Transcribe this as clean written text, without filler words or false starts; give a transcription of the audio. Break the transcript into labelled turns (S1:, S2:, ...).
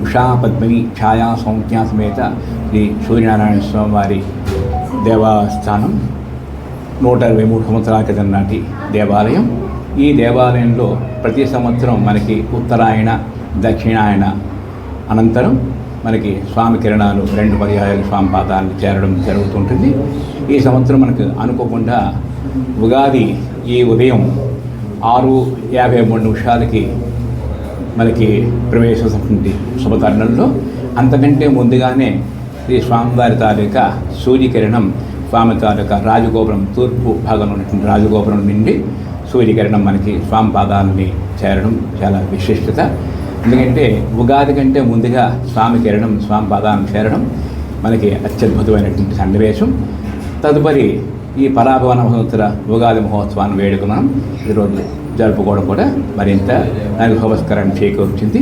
S1: ఉషా పద్మిని ఛాయా సౌఖ్య సమేత శ్రీ సూర్యనారాయణ స్వామి వారి దేవస్థానం 123 సంవత్సరాల క్రితం నాటి దేవాలయం. ఈ దేవాలయంలో ప్రతి సంవత్సరం మనకి ఉత్తరాయణ దక్షిణాయన అనంతరం మనకి స్వామి కిరణాలు 2 పర్యాయాలు స్వామి పాదాలను చేరడం జరుగుతుంటుంది. ఈ సంవత్సరం మనకు అనుకోకుండా ఉగాది ఈ ఉదయం 6:53 మనకి ప్రవేశించినటువంటి శుభతరుణంలో అంతకంటే ముందుగానే ఈ స్వామివారి తాలూకా సూర్యకిరణం స్వామి తాలూకా రాజగోపురం తూర్పు భాగంలో ఉన్నటువంటి రాజగోపురం నుండి సూర్యకిరణం మనకి స్వామి పాదాలని చేరడం చాలా విశిష్టత. ఎందుకంటే ఉగాది కంటే ముందుగా స్వామి కిరణం స్వామి పాదాలను చేరడం మనకి అత్యద్భుతమైనటువంటి సన్నివేశం. తదుపరి ఈ పరాభవన సంవత్సర ఉగాది మహోత్సవాన్ని వేడుకున్నాం. ఈరోజు జరుపుకోవడం కూడా మరింత దానికి శుభస్కరాన్ని చేకూర్చింది.